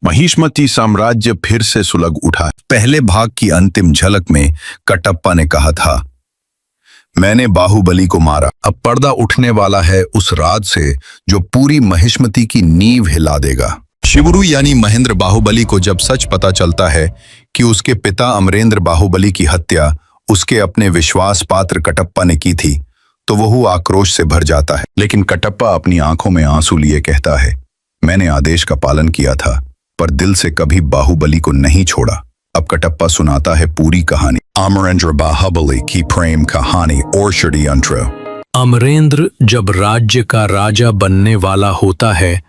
महिष्मती साम्राज्य फिर से सुलग उठा। पहले भाग की अंतिम झलक में कटप्पा ने कहा था, मैंने बाहुबली को मारा। अब पर्दा उठने वाला है उस राज से जो पूरी महिष्मती की नींव हिला देगा। शिवरू यानी महेंद्र बाहुबली को जब सच पता चलता है कि उसके पिता अमरेंद्र बाहुबली की हत्या उसके अपने विश्वास पात्र कटप्पा ने की थी, तो वह आक्रोश से भर जाता है। लेकिन कटप्पा अपनी आंखों में आंसू लिए कहता है, मैंने आदेश का पालन किया था, पर दिल से कभी बाहुबली को नहीं छोड़ा। अब कटप्पा सुनाता है पूरी कहानी। अमरेंद्र बाहुबली की प्रेम कहानी और षड्यंत्र। अमरेंद्र जब राज्य का राजा बनने वाला होता है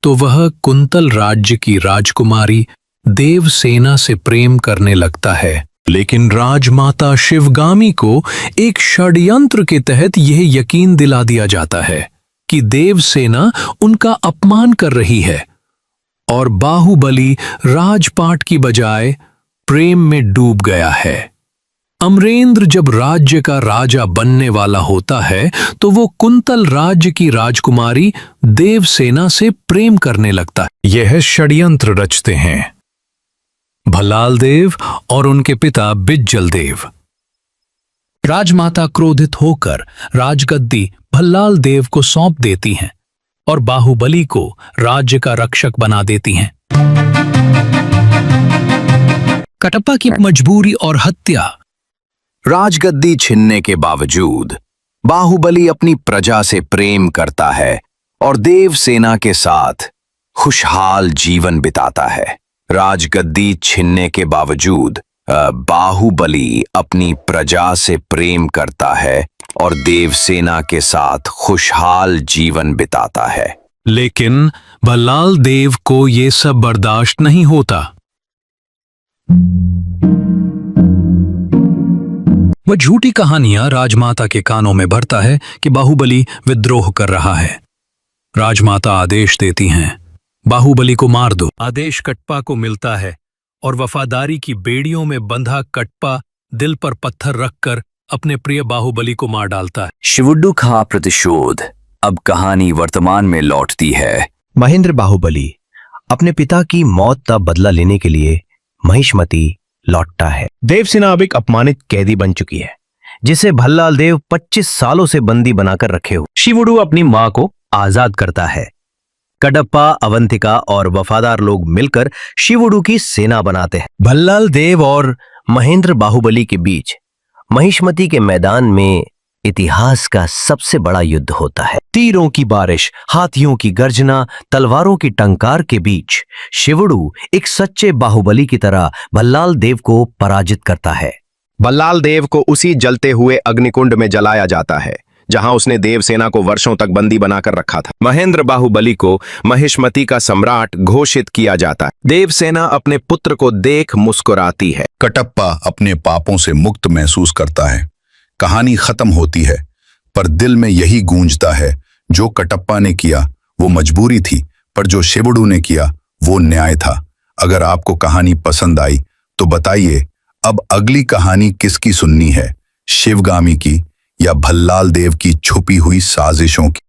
तो वह कुंतल राज्य की राजकुमारी देवसेना से प्रेम करने लगता है। लेकिन राजमाता शिवगामी को एक षड्यंत्र के तहत यह यकीन दिला दिया जाता है कि देवसेना उनका अपमान कर रही है और बाहुबली राजपाट की बजाय प्रेम में डूब गया है। अमरेंद्र जब राज्य का राजा बनने वाला होता है तो वो कुंतल राज्य की राजकुमारी देवसेना से प्रेम करने लगता है। यह षड्यंत्र रचते हैं भल्लाल देव और उनके पिता बिज्जल देव। राजमाता क्रोधित होकर राजगद्दी भल्लाल देव को सौंप देती हैं और बाहुबली को राज्य का रक्षक बना देती हैं। कटप्पा की मजबूरी और हत्या। राजगद्दी छीनने के बावजूद बाहुबली अपनी प्रजा से प्रेम करता है और देवसेना के साथ खुशहाल जीवन बिताता है। राजगद्दी छीनने के बावजूद बाहुबली अपनी प्रजा से प्रेम करता है और देवसेना के साथ खुशहाल जीवन बिताता है। लेकिन भल्लाल देव को ये सब बर्दाश्त नहीं होता। वह झूठी कहानियां राजमाता के कानों में भरता है कि बाहुबली विद्रोह कर रहा है। राजमाता आदेश देती हैं, बाहुबली को मार दो। आदेश कटप्पा को मिलता है और वफादारी की बेड़ियों में बंधा कटप्पा दिल पर पत्थर रखकर अपने प्रिय बाहुबली को मार डालता है। शिवुड्डू का प्रतिशोध। अब कहानी वर्तमान में लौटती है। महेंद्र बाहुबली अपने पिता की मौत का बदला लेने के लिए महिष्मती लौटता है। देवसेना अब एक अपमानित कैदी बन चुकी है जिसे भल्लाल देव 25 सालों से बंदी बनाकर रखे हो। शिवुड्डू अपनी मां को आजाद करता है। कटप्पा, अवंतिका और वफादार लोग मिलकर शिवुड्डू की सेना बनाते हैं। भल्लाल देव और महेंद्र बाहुबली के बीच महिष्मती के मैदान में इतिहास का सबसे बड़ा युद्ध होता है। तीरों की बारिश, हाथियों की गर्जना, तलवारों की टंकार के बीच शिवुड्डू एक सच्चे बाहुबली की तरह भल्लाल देव को पराजित करता है। भल्लाल देव को उसी जलते हुए अग्निकुंड में जलाया जाता है जहां उसने देवसेना को वर्षों तक बंदी बनाकर रखा था। महेंद्र बाहुबली को महिष्मती का सम्राट घोषित किया जाता है। देवसेना अपने पुत्र को देख मुस्कुराती है। कटप्पा अपने पापों से मुक्त महसूस करता है। कहानी खत्म होती है, पर दिल में यही गूंजता है, जो कटप्पा ने किया वो मजबूरी थी, पर जो शिवुड्डू ने किया वो न्याय था। अगर आपको कहानी पसंद आई तो बताइए, अब अगली कहानी किसकी सुननी है, शिवगामी की या भल्लाल देव की छुपी हुई साजिशों की?